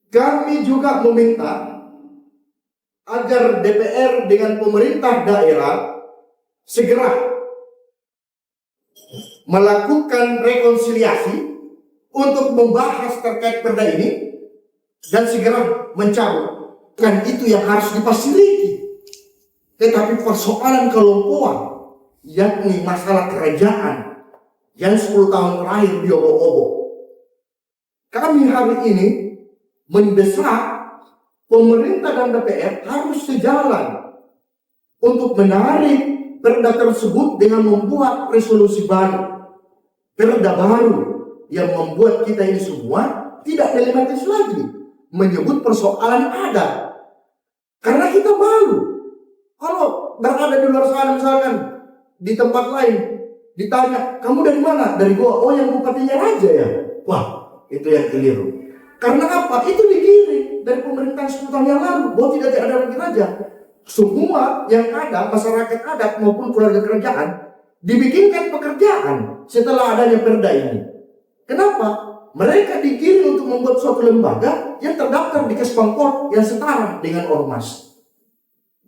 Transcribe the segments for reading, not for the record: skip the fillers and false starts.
Kami juga meminta agar DPR dengan pemerintah daerah segera melakukan rekonsiliasi untuk membahas terkait perda ini dan segera mencabut. Kan itu yang harus difasiliti. Tetapi persoalan kelompokan, yakni masalah kerajaan yang 10 tahun terakhir diobok-obok. Kami hari ini mendesak pemerintah dan DPR harus sejalan untuk menarik perda tersebut dengan membuat resolusi baru, perda baru yang membuat kita ini semua tidak dilematis lagi menyebut persoalan adat. Karena kita malu kalau berada di luar sana, misalkan di tempat lain ditanya, kamu dari mana? Dari Goa. Oh, yang bupatinya raja ya? Wah, itu yang keliru. Karena apa? Itu dikirim dari pemerintahan 10 tahun yang lalu bahwa tidak ada lagi raja. Semua yang ada, masyarakat adat maupun keluarga kerajaan, dibikinkan pekerjaan setelah adanya perda ini. Kenapa? Mereka dikirim untuk membuat suatu lembaga yang terdaftar di Kespangkor yang setara dengan ormas.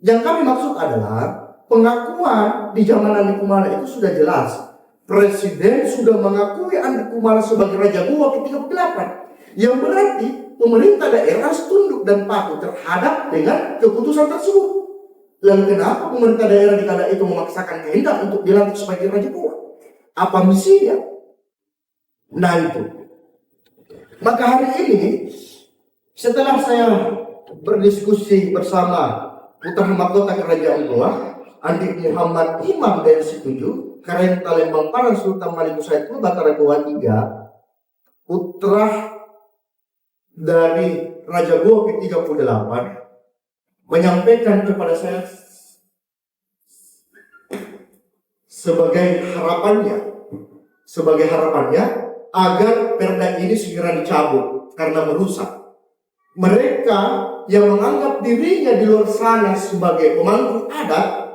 Yang kami maksud adalah pengakuan di zaman Andi Kumala itu sudah jelas. Presiden sudah mengakui Andi Kumala sebagai Raja Goa ke-38. Yang berarti pemerintah daerah harus tunduk dan patuh terhadap dengan keputusan tersebut. Lalu kenapa pemerintah daerah di kala itu memaksakan kehendak untuk dilantik sebagai Raja Goa? Apa misinya? Nah itu. Maka hari ini setelah saya berdiskusi bersama Putra Mahkota Kerajaan Goa, Andi Muhammad Imam dari Situju, Karen Talembang Parang Sultan Malik Said Batara Goa 3, putra dari Raja Goa ke-38, menyampaikan kepada saya sebagai harapannya agar perda ini segera dicabut karena merusak. Mereka yang menganggap dirinya di luar sana sebagai pemangku adat,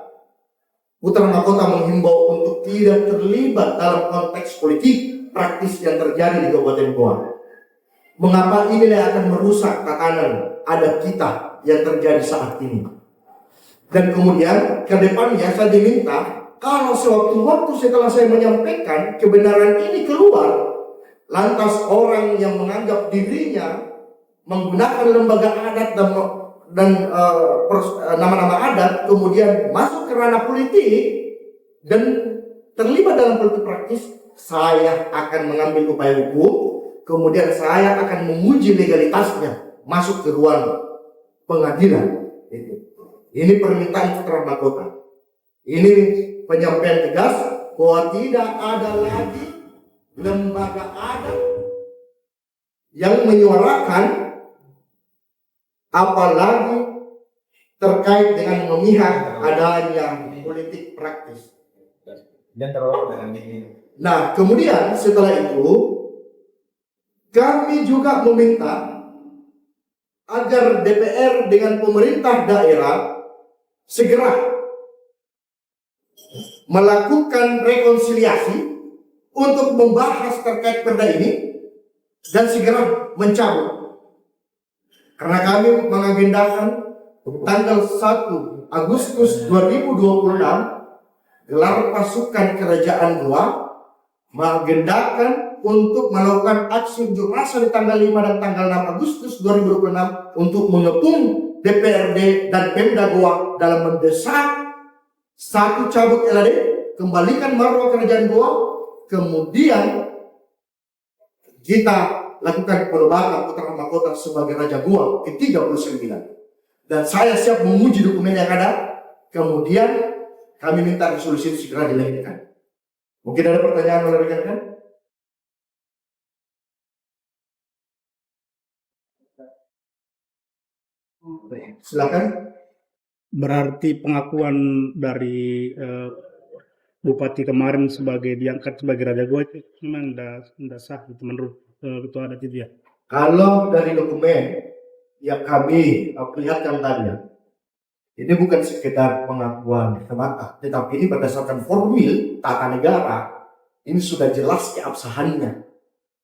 Putra Mahkota menghimbau untuk tidak terlibat dalam konteks politik praktis yang terjadi di Kabupaten Goa. Mengapa inilah akan merusak tatanan adat kita yang terjadi saat ini. Dan kemudian ke depannya saya diminta, kalau sewaktu-waktu setelah saya menyampaikan kebenaran ini keluar, lantas orang yang menganggap dirinya menggunakan lembaga adat dan nama-nama adat kemudian masuk ke ranah politik dan terlibat dalam politik praktis, saya akan mengambil upaya hukum, kemudian saya akan menguji legalitasnya masuk ke ruang pengadilan. Ini permintaan Putra Mahkota. Ini penyampaian tegas bahwa tidak ada lagi lembaga adat yang menyuarakan apalagi terkait dengan memihak adanya politik praktis. Nah, kemudian setelah itu kami juga meminta agar DPR dengan pemerintah daerah segera melakukan rekonsiliasi untuk membahas terkait perda ini dan segera mencabut. Karena kami mengagendakan tanggal 1 Agustus 2026 gelar pasukan Kerajaan Goa mengagendakan untuk melakukan aksi unjuk rasa di tanggal 5 dan tanggal 6 Agustus 2026 untuk mengepung DPRD dan Pemda Goa dalam mendesak 1. Cabut LAD, kembalikan marwah Kerajaan Goa, kemudian kita lakukan penobatan Putra Mahkota sebagai Raja Goa ke-39. Dan saya siap menguji dokumen yang ada. Kemudian kami minta resolusi itu segera dilahirkan. Mungkin ada pertanyaan oleh rekan-rekan? Silakan. Berarti pengakuan dari Bupati kemarin sebagai diangkat sebagai Raja Goa itu memang tidak sah gitu, menurut Ketua Adat itu ya? Kalau dari dokumen yang kami perlihatkan tadi, ini bukan sekedar pengakuan semata, tetapi ini berdasarkan formil tata negara. Ini sudah jelas keabsahannya.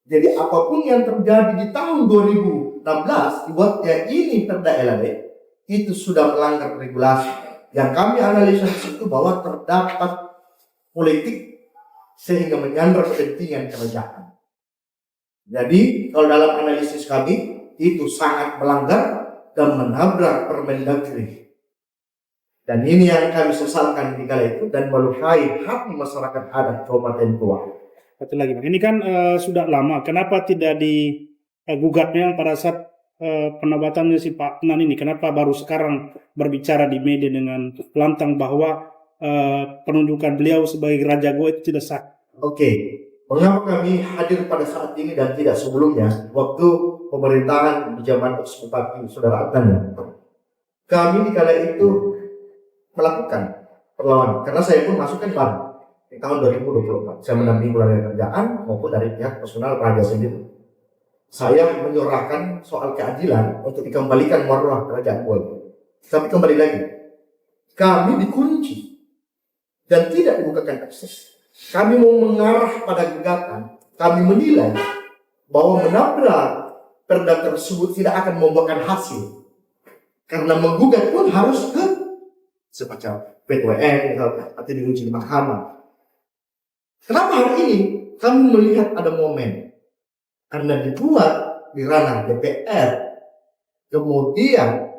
Jadi apapun yang terjadi di tahun 2000 2016 dibuatnya ini Perda LAD itu sudah melanggar regulasi. Yang kami analisa di situ bahwa terdapat politik sehingga menyandra kepentingan kerajaan. Jadi kalau dalam analisis kami itu sangat melanggar dan menabrak Permendagri. Dan ini yang kami sesalkan di kala itu dan melukai hati masyarakat adat Kabupaten Goa. Satu lagi, Bang. Ini kan sudah lama. Kenapa tidak digugatnya pada saat penabatannya si Pak Nan ini? Kenapa baru sekarang berbicara di media dengan lantang bahwa penunjukan beliau sebagai Raja Goa itu tidak sah? Oke, mengapa kami hadir pada saat ini dan tidak sebelumnya waktu pemerintahan di zaman Bupati Saudara Adnan? Kami di kala itu melakukan perlawanan karena saya pun masuk kan baru di tahun 2024. Saya mendampingi dari kerjaan maupun dari pihak personal Raja sendiri. Saya menyuarakan soal keadilan untuk dikembalikan marwah kerajaan Goa. Tapi kembali lagi, kami dikunci dan tidak dibukakan akses. Kami mau mengarah pada gugatan. Kami menilai bahwa menabrak perda tersebut tidak akan membuahkan hasil. Karena menggugat pun harus ke semacam PTWN atau diuji di mahkamah. Kenapa hari ini kami melihat ada momen? Karena dibuat di ranah DPR, kemudian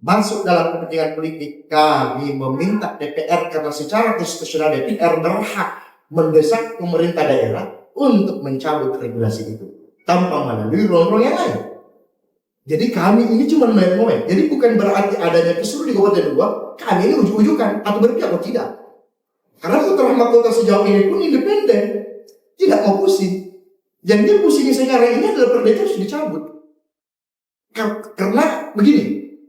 masuk dalam kepentingan politik. Kami meminta DPR karena secara konstitusional DPR berhak mendesak pemerintah daerah untuk mencabut regulasi itu tanpa melalui ruang-ruang yang lain. Jadi kami ini cuma main-main. Jadi bukan berarti adanya kisruh di Kabupaten Goa, kami ini ujuk-ujukan atau berpihak atau tidak. Karena putra mahkota sejauh ini pun independen, tidak mau pusing. Yang dia pusingnya sekarang ini adalah perda itu harus dicabut. Karena begini,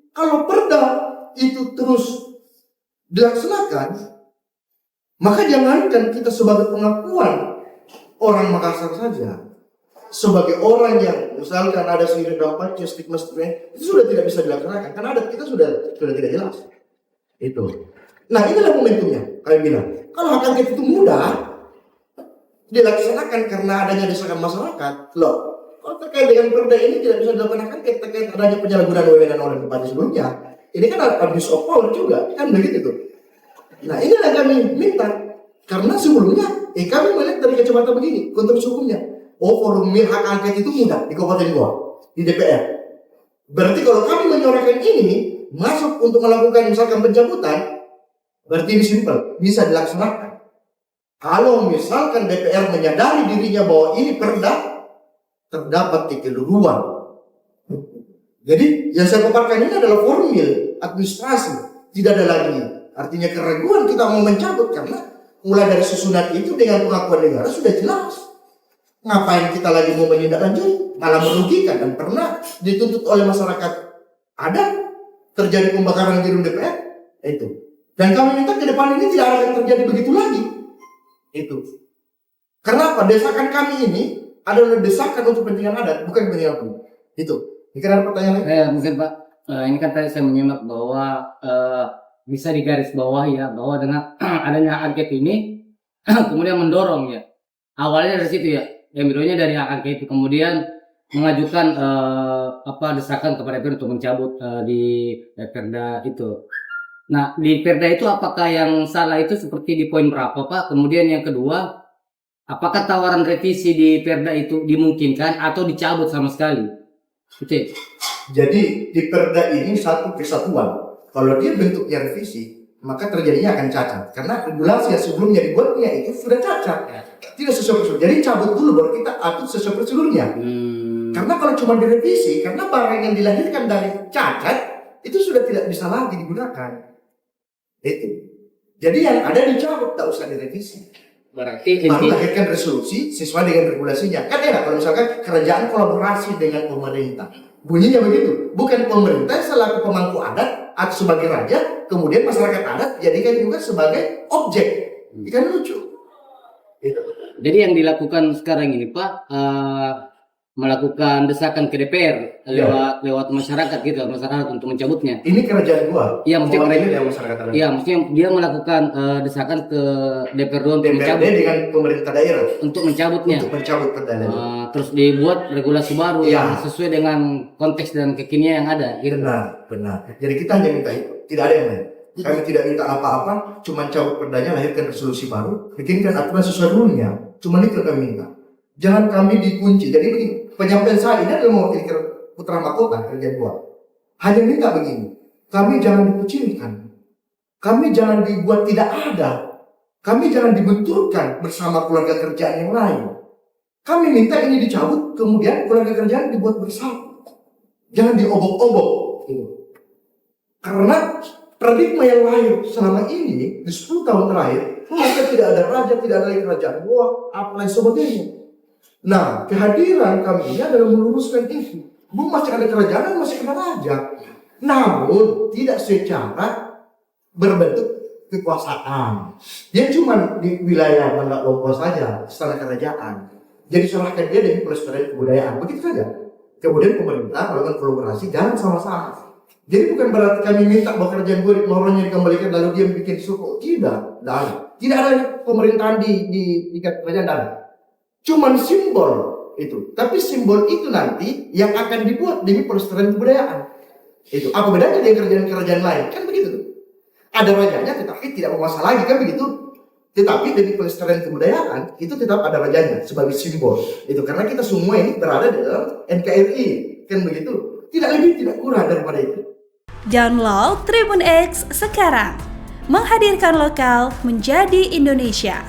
kalau perda itu terus dilaksanakan, maka jangankan kita sebagai pengakuan orang Makassar saja, sebagai orang yang misalkan ada sendiri dapat stigma itu sudah tidak bisa dilaksanakan karena adat kita sudah tidak jelas. Itu. Nah, inilah momentumnya. Kami bilang, kalau hak angket itu mudah dilaksanakan karena adanya desakan masyarakat, loh, kalau terkait dengan perda ini tidak bisa dilaksanakan terkait adanya penyalahgunaan wewenang oleh bupati sebelumnya, ini kan ada abuse of power juga, kan begitu tuh. Nah, inilah kami minta karena sebelumnya kami melihat dari kacamata begini, konstruksi hukumnya. Oh, formulir hak angket itu mudah di Kabupaten Goa, di DPR. Berarti kalau kami menyuarakan ini masuk untuk melakukan misalkan pencabutan, berarti ini simpel, bisa dilaksanakan. Kalau misalkan DPR menyadari dirinya bahwa ini perda, terdapat kekeliruan. Jadi yang saya paparkan ini adalah formil administrasi, tidak ada lagi artinya keraguan kita mau mencabut karena mulai dari susunan itu dengan pengakuan negara sudah jelas. Ngapain kita lagi mau menindaklanjuti, malah merugikan dan pernah dituntut oleh masyarakat ada terjadi pembakaran gedung DPR itu. Dan kami minta ke depan ini tidak akan terjadi begitu lagi. Itu. Kenapa? Desakan kami ini adalah desakan untuk kepentingan adat, bukan kepentingan politik. Itu. Ini ada pertanyaan lain? Mungkin Pak, ini kan tadi saya menyimak bahwa bisa digaris bawah ya bahwa dengan adanya angket ini kemudian mendorong ya. Awalnya dari situ ya. Embryonya dari hak angket itu kemudian mengajukan desakan kepada DPR untuk mencabut di Perda itu. Nah, di Perda itu apakah yang salah itu seperti di poin berapa Pak? Kemudian yang kedua, apakah tawaran revisi di Perda itu dimungkinkan atau dicabut sama sekali? Oke. Jadi di Perda ini satu kesatuan. Kalau dia bentuknya revisi, maka terjadinya akan cacat. Karena regulasi yang sebelumnya dibuatnya itu sudah cacat. Tidak sesuai prosedur. Jadi cabut dulu baru kita atur sesuai prosedurnya. Karena kalau cuma direvisi, karena barang yang dilahirkan dari cacat itu sudah tidak bisa lagi digunakan. Itu. Jadi yang ada dicabut, tak usah direvisi. Berarti baru lahirkan resolusi sesuai dengan regulasinya. Kan enak kalau misalkan kerajaan kolaborasi dengan pemerintah. Bunyinya begitu. Bukan pemerintah selaku pemangku adat atau sebagai raja, kemudian masyarakat adat jadikan juga sebagai objek. Kan lucu. Itu. Jadi yang dilakukan sekarang ini Pak, melakukan desakan ke DPR lewat masyarakat gitu, masyarakat untuk mencabutnya. Ini kerajaan gua. Iya, maksudnya mewakili yang masyarakat ada. Iya, maksudnya dia melakukan desakan ke DPRD untuk DPRD mencabut, dengan pemerintah daerah untuk mencabutnya. untuk mencabut perdana. Terus dibuat regulasi baru Iya. yang sesuai dengan konteks dan kekinian yang ada. Gitu. Benar. Jadi kita hanya minta itu, tidak ada yang lain. Kami tidak minta apa-apa, cuma cabut perdanya, lahirkan resolusi baru, bikinkan aturan sesuai dulunya. Cuma itu yang kami minta. Jangan kami dikunci. Jadi begini, penyampaian saya ini adalah mewakili putra mahkota kerjaan gua. Hanya minta begini, kami jangan dikucilkan, kami jangan dibuat tidak ada, kami jangan dibenturkan bersama keluarga kerjaan yang lain. Kami minta ini dicabut, kemudian keluarga kerjaan dibuat bersatu. Jangan diobok-obok. Karena paradigma yang lahir selama ini di 10 tahun terakhir, maka tidak ada raja, tidak ada lagi kerajaan gua, apa lain sebagainya. Nah, kehadiran kami ini adalah meluruskan itu. Masih ada kerajaan, masih ada raja. Namun tidak secara berbentuk kekuasaan. Dia cuma di wilayah Banda Lopo saja, setelah kerajaan. Jadi serahkan dia dari pelestarian kebudayaan, begitu saja. Kemudian pemerintah melakukan kolaborasi jalan sama-sama. Jadi bukan berarti kami minta bahwa kerajaan gue Moronnya dikembalikan lalu dia bikin suku. Tidak ada. Tidak ada pemerintahan di kerajaan dan cuman simbol itu. Tapi simbol itu nanti yang akan dibuat demi pelestarian kebudayaan. Itu apa bedanya dengan kerajaan-kerajaan lain? Kan begitu tuh. Ada rajanya tetapi tidak bermasalah lagi kan begitu. Tetapi demi pelestarian kebudayaan itu tetap ada rajanya sebagai simbol. Itu karena kita semua ini berada dalam NKRI kan begitu. Tidak lebih tidak kurang daripada itu. Download Tribun X sekarang, menghadirkan lokal menjadi Indonesia.